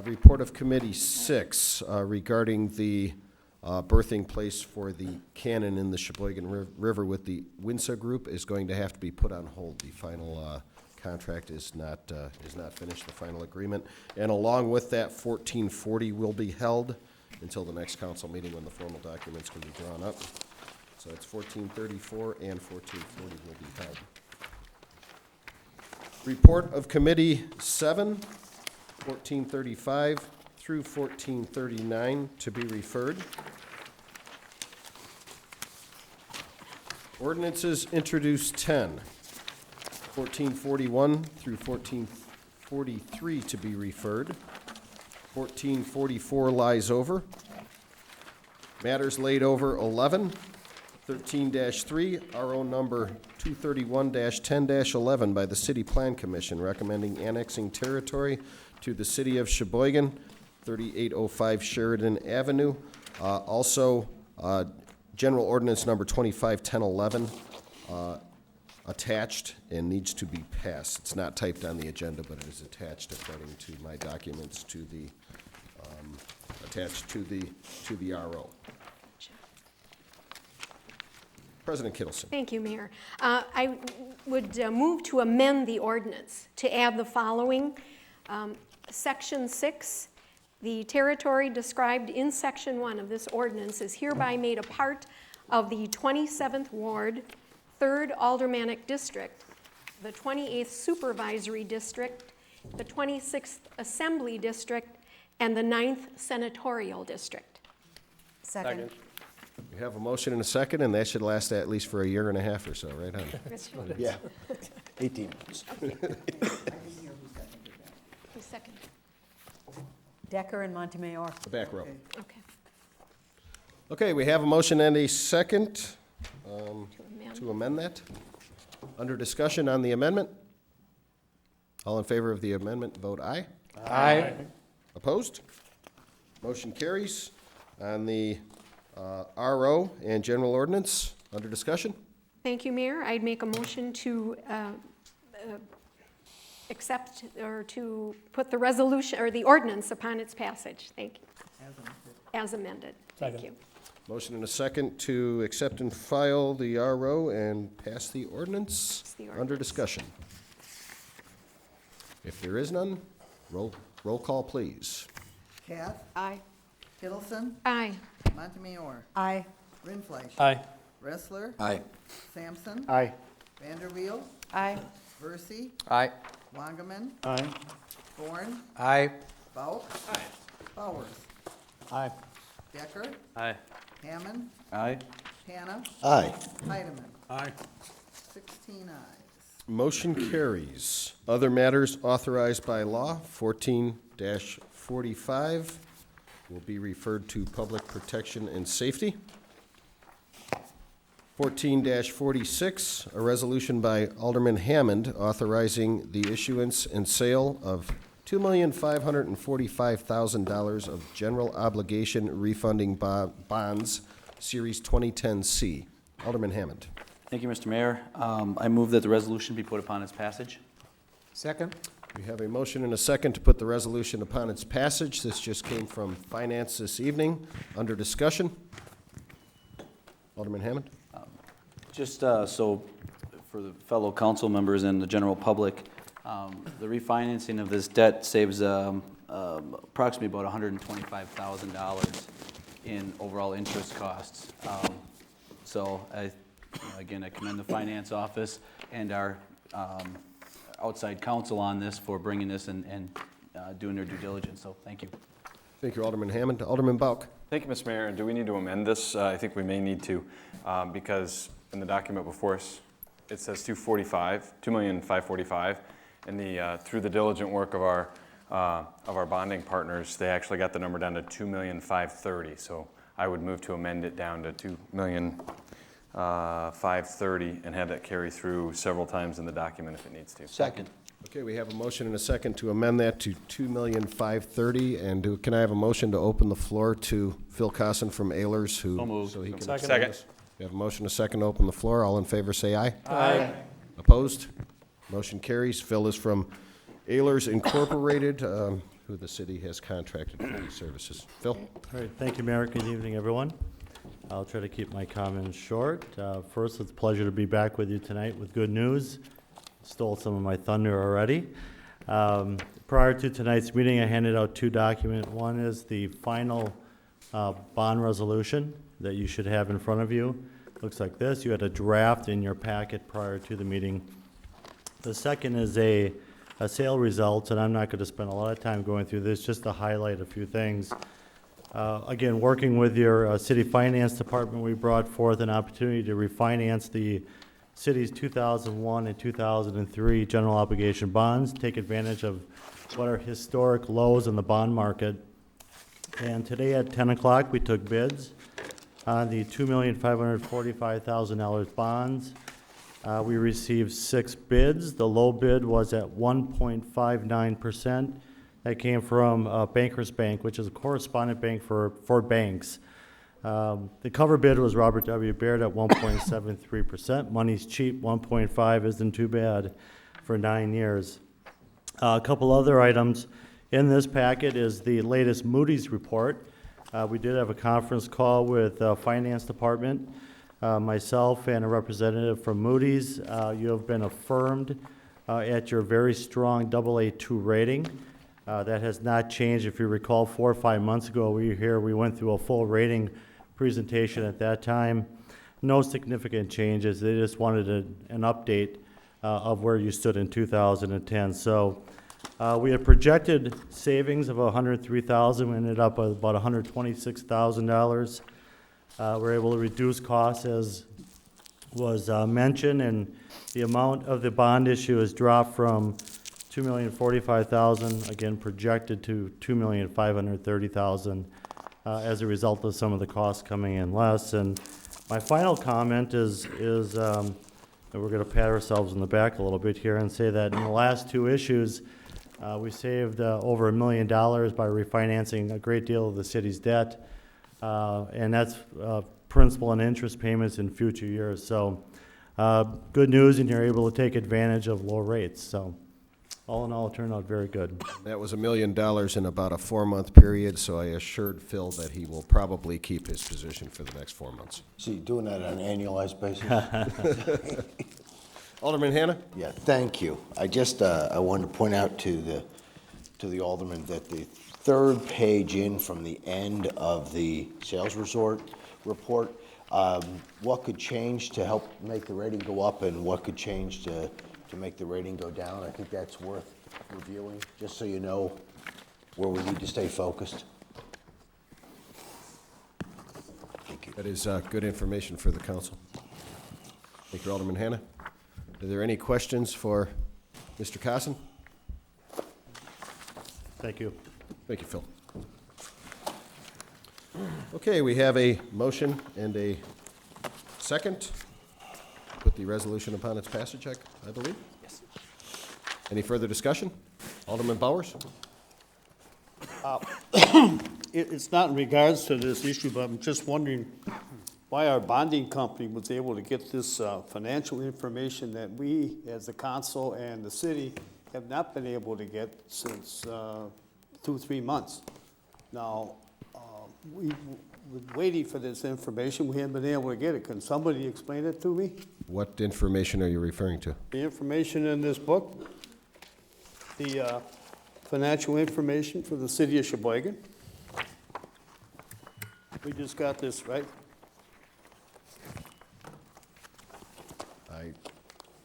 report of Committee 6 regarding the birthing place for the cannon in the Sheboygan River with the Winsa Group is going to have to be put on hold. The final contract is not finished, the final agreement. And along with that, 1440 will be held until the next council meeting when the formal documents can be drawn up. So it's 1434 and 1440 will be held. Report of Committee 7 1435 through 1439 to be referred. Ordinances introduced 10. 1441 through 1443 to be referred. 1444 lies over. Matters laid over 11. 13-3, RO number 231-10-11 by the City Plan Commission, recommending annexing territory to the City of Sheboygan, 3805 Sheridan Avenue. Also, General Ordinance number 25-1011 attached and needs to be passed. It's not typed on the agenda, but it is attached according to my documents to the, attached to the RO. President Kittleson. Thank you, Mayor. I would move to amend the ordinance to add the following. Section 6, the territory described in Section 1 of this ordinance is hereby made a part of the 27th Ward, 3rd Aldermanic District, the 28th Supervisory District, the 26th Assembly District, and the 9th Senatorial District. Second. We have a motion and a second, and that should last at least for a year and a half or so, right, hon? Yeah, 18 months. Who's second? Decker and Montemayor. The back row. Okay. Okay, we have a motion and a second amend. to amend that. Under discussion on the amendment, all in favor of the amendment, vote aye. Aye. Opposed? Motion carries. On the RO and general ordinance, under discussion? Thank you, Mayor. I'd make a motion to accept or to put the resolution or the ordinance upon its passage. Thank you. As amended. Thank you. Motion and a second to accept and file the RO and pass the ordinance. Under discussion. If there is none, roll call, please. Kath, Aye. Kittleson, Aye. Montemayor, Aye. Rindfleisch. Aye. Ressler. Aye. Sampson. Aye. Vanderweel. Aye. Versey. Aye. Wangerman. Aye. Thorne. Aye. Bauk. Bowers. Aye. Decker. Aye. Hammond. Aye. Hannah. Aye. Heidemann. Aye. 16 ayes. Motion carries. Other matters authorized by law, 14-45, will be referred to Public Protection and Safety. 14-46, a resolution by Alderman Hammond authorizing the issuance and sale of $2,545,000 of general obligation refunding bonds, Series 2010C. Alderman Hammond. Thank you, Mr. Mayor. I move that the resolution be put upon its passage. Second? We have a motion and a second to put the resolution upon its passage. This just came from Finance this evening. Under discussion. Alderman Hammond. Just so for the fellow council members and the general public, the refinancing of this debt saves approximately about $125,000 in overall interest costs. So again, I commend the finance office and our outside counsel on this for bringing this and doing their due diligence, so thank you. Thank you, Alderman Hammond. Alderman Bauk. Thank you, Mr. Mayor. And do we need to amend this? I think we may need to, because in the document before us, it says $2,545,000, and through the diligent work of our bonding partners, they actually got the number down to $2,530,000. So I would move to amend it down to $2,530,000 and have that carry through several times in the document if it needs to. Second. Okay, we have a motion and a second to amend that to $2,530,000. And can I have a motion to open the floor to Phil Cosson from Ehlers, who So moved. so he can Second. explain this? We have a motion and a second to open the floor. All in favor, say aye. Aye. Opposed? Motion carries. Phil is from Ehlers Incorporated, who the city has contracted for these services. Phil? All right, thank you, Mayor. Good evening, everyone. I'll try to keep my comments short. First, it's a pleasure to be back with you tonight with good news. Stole some of my thunder already. Prior to tonight's meeting, I handed out two documents. One is the final bond resolution that you should have in front of you. Looks like this. You had a draft in your packet prior to the meeting. The second is a sale results, and I'm not going to spend a lot of time going through this, just to highlight a few things. Again, working with your city finance department, we brought forth an opportunity to refinance the city's 2001 and 2003 general obligation bonds, take advantage of what are historic lows in the bond market. And today at 10 o'clock, we took bids on the $2,545,000 bonds. We received 6 bids. The low bid was at 1.59%. That came from Bankers Bank, which is a correspondent bank for banks. The cover bid was Robert W. Baird at 1.73%. Money's cheap, 1.5 isn't too bad for 9 years. A couple other items in this packet is the latest Moody's report. We did have a conference call with the Finance Department, myself and a representative from Moody's. You have been affirmed at your very strong AA2 rating. That has not changed. If you recall, 4 or 5 months ago, we went through a full rating presentation at that time. No significant changes. They just wanted an update of where you stood in 2010. So we had projected savings of $103,000. We ended up with about $126,000. We're able to reduce costs, as was mentioned, and the amount of the bond issue has dropped from $2,045,000, again projected, to $2,530,000 as a result of some of the costs coming in less. And my final comment is that we're going to pat ourselves in the back a little bit here and say that in the last 2 issues, we saved over $1 million by refinancing a great deal of the city's debt, and that's principal and interest payments in future years. So good news, and you're able to take advantage of low rates. So all in all, it turned out very good. That was $1 million in about a 4-month period, so I assured Phil that he will probably keep his position for the next 4 months. So you're doing that on an annualized basis? Alderman Hanna? Yeah, thank you. I just, I wanted to point out to the alderman that the 3rd page in from the end of the sales resort report, what could change to help make the rating go up, and what could change to make the rating go down? I think that's worth reviewing, just so you know where we need to stay focused. Thank you. That is good information for the council. Thank you, Alderman Hanna. Are there any questions for Mr. Cosson? Thank you. Thank you, Phil. Okay, we have a motion and a second. Put the resolution upon its passage, I believe. Yes. Any further discussion? Alderman Bowers? It's not in regards to this issue, but I'm just wondering why our bonding company was able to get this financial information that we, as the council and the city, have not been able to get since 2-3 months. Now, we were waiting for this information. We haven't been able to get it. Can somebody explain it to me? What information are you referring to? The information in this book, the financial information for the city of Sheboygan. We just got this, right? I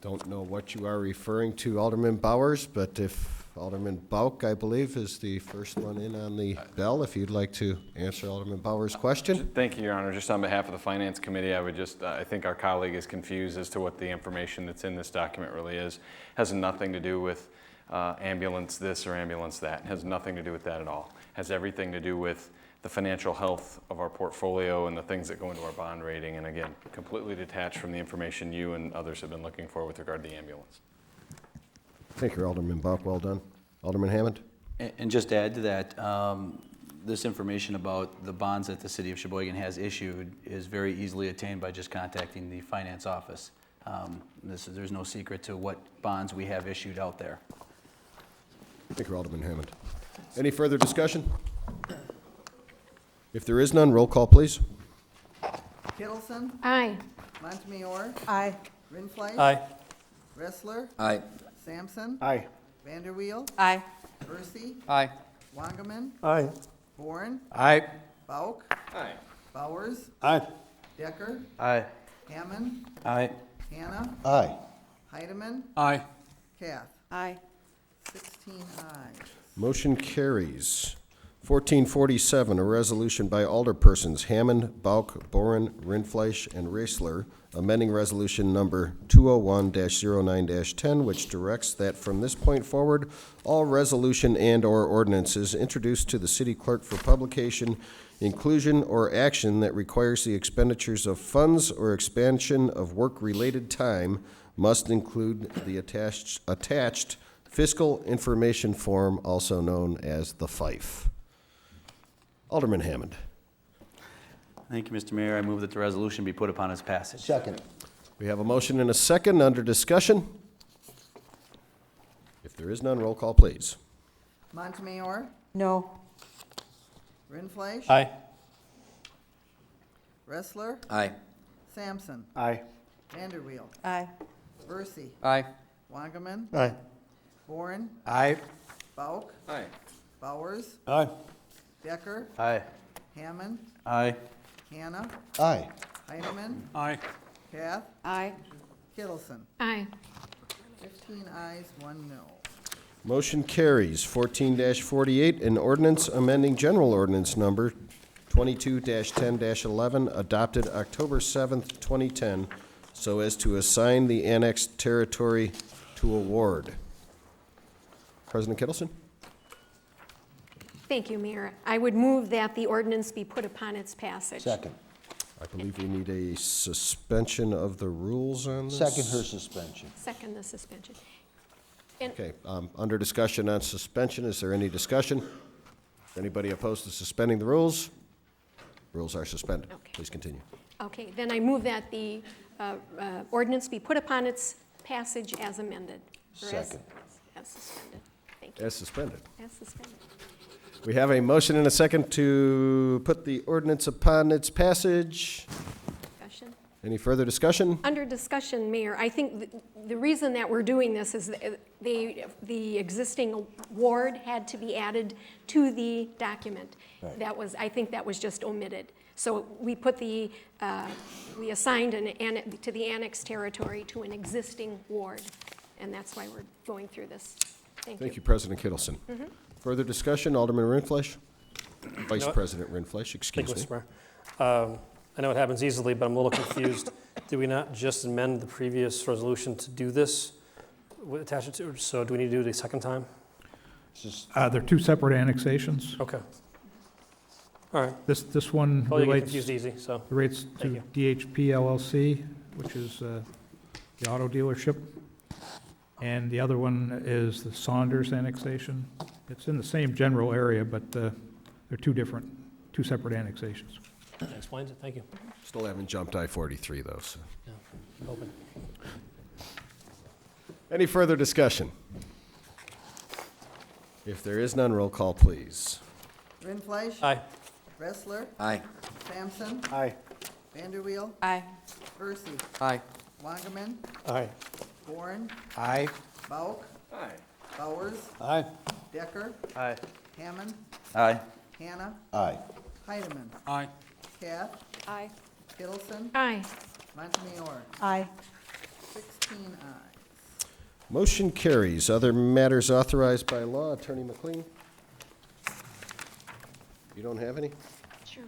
don't know what you are referring to, Alderman Bowers, but if Alderman Bauk, I believe, is the first one in on the bell, if you'd like to answer Alderman Bowers' question. Thank you, Your Honor. Just on behalf of the Finance Committee, I would just, I think our colleague is confused as to what the information that's in this document really is. Has nothing to do with ambulance this or ambulance that. It has nothing to do with that at all. It has everything to do with the financial health of our portfolio and the things that go into our bond rating, and again, completely detached from the information you and others have been looking for with regard to the ambulance. Thank you, Alderman Bauk. Well done. Alderman Hammond? And just to add to that, this information about the bonds that the city of Sheboygan has issued is very easily attained by just contacting the finance office. There's no secret to what bonds we have issued out there. Thank you, Alderman Hammond. Any further discussion? If there is none, roll call, please. Kittleson. Aye. Montemayor. Aye. Rinfleisch. Aye. Ressler. Aye. Sampson. Aye. Vanderweel. Aye. Percy. Aye. Wangerman. Aye. Bourne. Aye. Bauk. Aye. Bowers. Aye. Decker. Aye. Hammond. Aye. Hannah. Aye. Heidemann. Aye. Kath. Aye. 16 ayes. Motion carries. 1447, a resolution by alderpersons Hammond, Bauk, Boren, Rindfleisch, and Raisler, amending resolution number 201-09-10, which directs that from this point forward, all resolution and/or ordinances introduced to the city clerk for publication, inclusion, or action that requires the expenditures of funds or expansion of work-related time must include the attached fiscal information form, also known as the FIFE. Alderman Hammond. Thank you, Mr. Mayor. I move that the resolution be put upon its passage. Second. We have a motion and a second under discussion. If there is none, roll call, please. Montemayor, No. Rindfleisch. Aye. Ressler, Aye. Sampson, Aye. Vanderweel, Aye. Versi, Aye. Wangerman, Aye. Boren, Aye. Bauk, Aye. Bowers, Aye. Decker, Aye. Hammond, Aye. Hannah, Aye. Heidemann, Aye. Kath, Aye. Kittleson. Aye. 15 ayes, 1 no. Motion carries. 14-48, an ordinance amending general ordinance number 22-10-11, adopted October 7th, 2010, so as to assign the annexed territory to a ward. President Kittleson? Thank you, Mayor. I would move that the ordinance be put upon its passage. Second. I believe we need a suspension of the rules on this. Second her suspension. Second the suspension. And Okay, under discussion on suspension, is there any discussion? Anybody opposed to suspending the rules? Rules are suspended. Okay. Please continue. Okay, then I move that the ordinance be put upon its passage as amended. Or Second. As suspended. Thank you. As suspended. As suspended. We have a motion and a second to put the ordinance upon its passage. Discussion. Any further discussion? Under discussion, Mayor, I think the reason that we're doing this is the existing ward had to be added to the document. Right. That was, I think that was just omitted. So we put we assigned to the annexed territory to an existing ward, and that's why we're going through this. Thank you, President Kittleson. Further discussion, Alderman Rindfleisch? Vice No. President Rindfleisch, excuse Thank me. you, Mr. Mayor. I know it happens easily, but I'm a little confused. Did we not just amend the previous resolution to do this? Attach it to, so do we need to do it a second time? They're two separate annexations. Okay. All right. This one Well, you get relates confused easy, so. relates to Thank DHP LLC, which is the auto dealership. And the other one is the Saunders annexation. It's in the same general area, but they're two separate annexations. That explains it, thank you. Still haven't jumped I-43, though, so. Yeah, I'm hoping. Any further discussion? If there is none, roll call, please. Rindfleisch. Aye. Ressler, Aye. Sampson, Aye. Vanderweel, Aye. Versi, Aye. Wangerman, Aye. Boren, Aye. Bauk, Aye. Bowers, Aye. Decker, Aye. Hammond, Aye. Hannah, Aye. Heidemann, Aye. Kath, Aye. Kittleson, Aye. Montemayor. Aye. 16 ayes. Motion carries. Other matters authorized by law, Attorney McLean? You don't have any? Sure.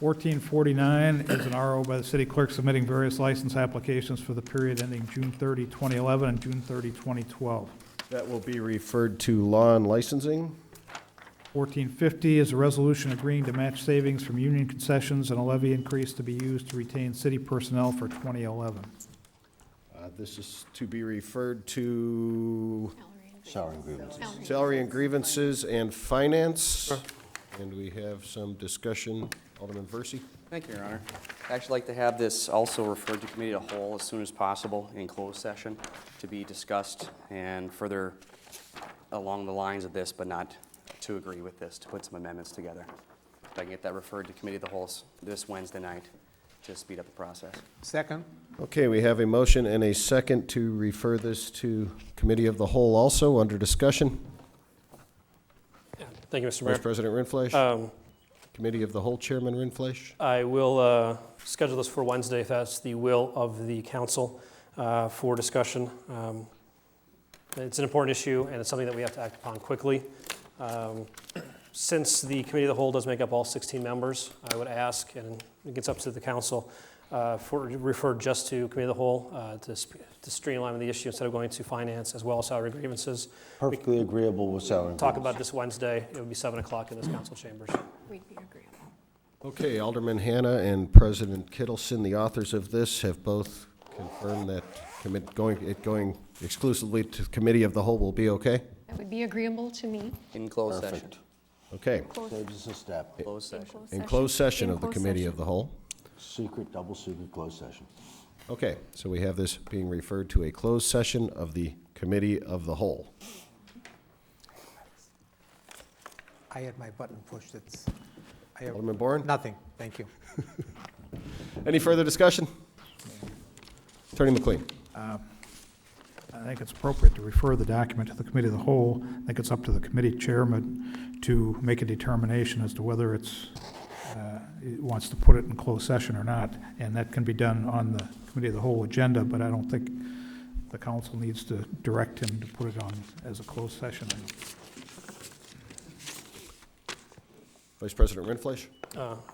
1449 is an RO by the city clerk submitting various license applications for the period ending June 30, 2011 and June 30, 2012. That will be referred to law and licensing. 1450 is a resolution agreeing to match savings from union concessions and a levy increase to be used to retain city personnel for 2011. This is to be referred to Salary and grievances. salary and grievances and finance. And we have some discussion. Alderman Versi? Thank you, Your Honor. I'd actually like to have this also referred to committee of the whole as soon as possible in closed session to be discussed and further along the lines of this, but not to agree with this, to put some amendments together. If I can get that referred to committee of the whole this Wednesday night to speed up the process. Second. Okay, we have a motion and a second to refer this to committee of the whole also under discussion. Yeah, thank you, Mr. Mayor. Vice President Rindfleisch? Committee of the Whole, Chairman Rinfleisch? I will schedule this for Wednesday if that's the will of the council for discussion. It's an important issue, and it's something that we have to act upon quickly. Since the Committee of the Whole does make up all 16 members, I would ask, and it gets up to the council, refer just to Committee of the Whole to streamline the issue instead of going to Finance as well as salary grievances. Perfectly agreeable with salary. Talk about this Wednesday. It would be 7 o'clock in this council chambers. We'd be agreeable. Okay, Alderman Hanna and President Kittleson, the authors of this, have both confirmed that going exclusively to Committee of the Whole will be okay? That would be agreeable to me. In closed session. Perfect. Okay. Saves us a step. Closed session. In closed session In of the closed Committee session. of the Whole. Secret, double secret closed session. Okay, so we have this being referred to a closed session of the Committee of the Whole. I had my button pushed. I have Alderman Bourne? nothing. Thank you. Any further discussion? Attorney McLean. I think it's appropriate to refer the document to the Committee of the Whole. I think it's up to the committee chairman to make a determination as to whether it wants to put it in closed session or not, and that can be done on the Committee of the Whole agenda, but I don't think the council needs to direct him to put it on as a closed session. Vice President Rinfleisch?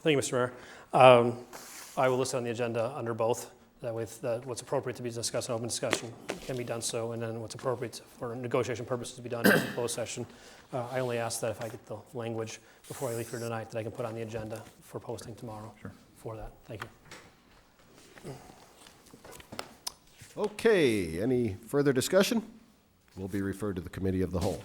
Thank you, Mr. Mayor. I will list it on the agenda under both. That way, what's appropriate to be discussed in open discussion can be done so, and then what's appropriate for negotiation purposes to be done in closed session. I only ask that if I get the language before I leave here tonight, that I can put on the agenda for posting tomorrow. Sure. For that. Thank you. Okay, any further discussion? Will be referred to the Committee of the Whole.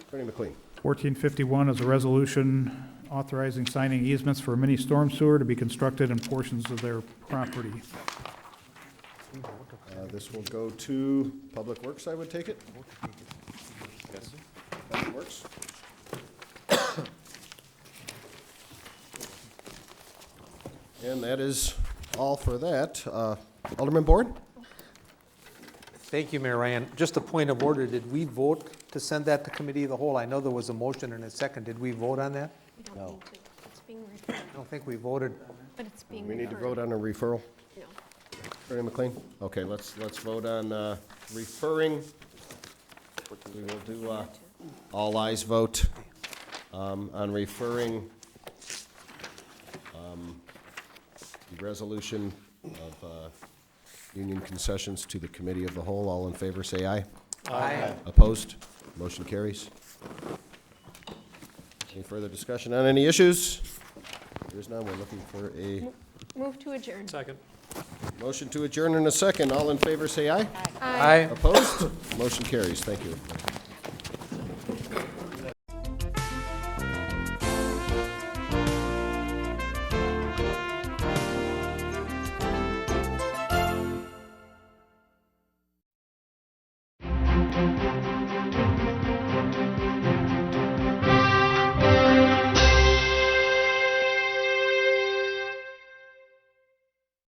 Attorney McLean. 1451 is a resolution authorizing signing easements for a mini storm sewer to be constructed in portions of their property. This will go to Public Works, I would take it? Yes. Public Works. And that is all for that. Alderman Bourne? Thank you, Mayor Ryan. Just a point of order, did we vote to send that to Committee of the Whole? I know there was a motion and a second. Did we vote on that? We don't need to. It's being referred, I don't think we voted. but it's being We need to referred. vote on a referral. No. Attorney McLean? Okay, let's vote on referring. We will do all ayes vote on referring the resolution of union concessions to the Committee of the Whole. All in favor, say aye. Aye. Opposed? Motion carries. Any further discussion on any issues? There is none. We're looking for a Move to adjourn. Second. motion to adjourn in a second. All in favor, say aye. Aye. Opposed? Motion carries. Thank you.